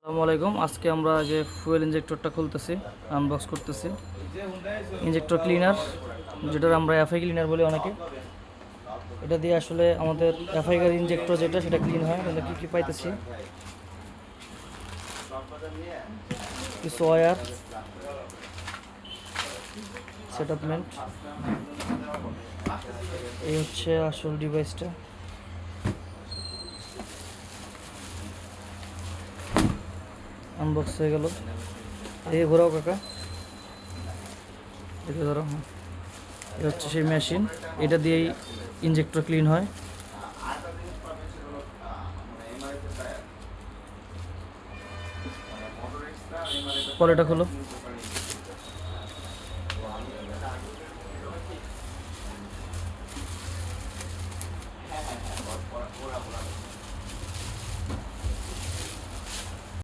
আসসালামু আলাইকুম। আজকে আমরা যে ফুয়েল ইনজেক্টরটা খুলতেছি, আনবক্স করতেছি। ইনজেক্টর ক্লিনার, যেটার আমরা এফআই ক্লিনার বলি অনেকে। এটা দিয়ে আসলে আমাদের এফআই গাড়ির ইনজেক্টর যেটা সেটা ক্লিন হয়। আমরা কী কী পাইতেছি, কিছু ওয়্যার, সেটআপমেন্ট, এই হচ্ছে আসল ডিভাইসটা। আনবক্স হয়ে গেল। এই ঘোরাও কাকা, এটা ধরো। এটা হচ্ছে সেই মেশিন, এটা দিয়েই ইনজেক্টর ক্লিন হয়। পরে এটা খোলো।